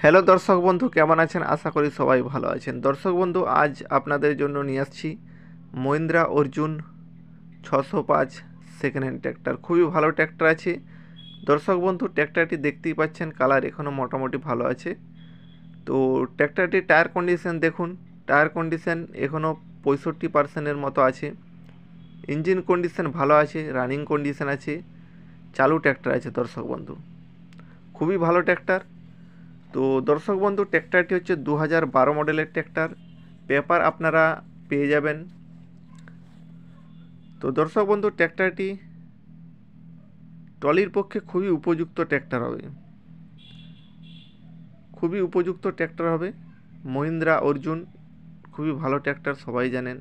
Hello দর্শক বন্ধু, কেমন আছেন? আশা করি সবাই ভালো আছেন। দর্শক বন্ধু, আজ আপনাদের জন্য নিয়ে আসছি Mahindra Arjun 605 second hand tractor. খুবই ভালো ট্র্যাক্টর আছে। দর্শক বন্ধু, ট্র্যাক্টরটি দেখতেই পাচ্ছেন, কালার এখনও মোটামুটি ভালো আছে। তো ট্র্যাক্টরটির টায়ার কন্ডিশন দেখুন, টায়ার কন্ডিশন এখনও 65% মতো আছে। ইঞ্জিন কন্ডিশন ভালো আছে, রানিং কন্ডিশন আছে, চালু ট্র্যাক্টর আছে। দর্শক বন্ধু, খুবই ভালো ট্র্যাক্টর। তো দর্শক বন্ধু, ট্র্যাক্টরটি হচ্ছে 2012 মডেলের ট্র্যাক্টর। পেপার আপনারা পেয়ে যাবেন। তো দর্শক বন্ধু, ট্র্যাক্টরটি ট্রলির পক্ষে খুবই উপযুক্ত ট্র্যাক্টর হবে, খুবই উপযুক্ত ট্র্যাক্টর হবে। মহিন্দ্রা অর্জুন খুবই ভালো ট্র্যাক্টর, সবাই জানেন।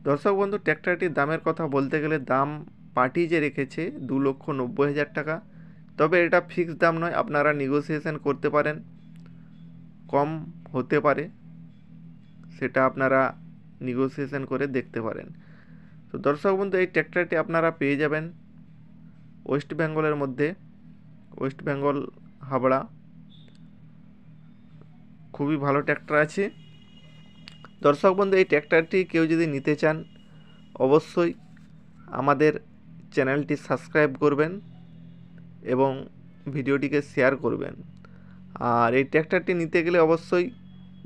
দর্শক বন্ধু, ট্র্যাক্টরটির দামের কথা বলতে গেলে দাম পার্টি যে রেখেছে 2,90,000 টাকা। তবে এটা ফিক্সড দাম নয়, আপনারা নেগোসিয়েশন করতে পারেন, কম হতে পারে, সেটা আপনারা নেগোসিয়েশন করে দেখতে পারেন। তো দর্শক বন্ধু, এই ট্র্যাক্টরটি আপনারা পেয়ে যাবেন ওয়েস্ট বেঙ্গলের মধ্যে, ওয়েস্ট বেঙ্গল হাবড়া। খুবই ভালো ট্র্যাক্টর আছে। দর্শক বন্ধু, এই ট্র্যাক্টরটি কেউ যদি নিতে চান, অবশ্যই আমাদের চ্যানেলটি সাবস্ক্রাইব করবেন এবং ভিডিওটিকে শেয়ার করবেন। আর এই ট্র্যাক্টরটি নিতে গেলে অবশ্যই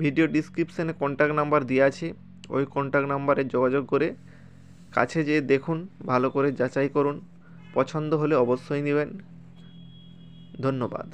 ভিডিও ডিসক্রিপশানে কন্ট্যাক্ট নাম্বার দেওয়া আছে, ওই কন্ট্যাক্ট নাম্বারে যোগাযোগ করে কাছে যেয়ে দেখুন, ভালো করে যাচাই করুন, পছন্দ হলে অবশ্যই নেবেন। ধন্যবাদ।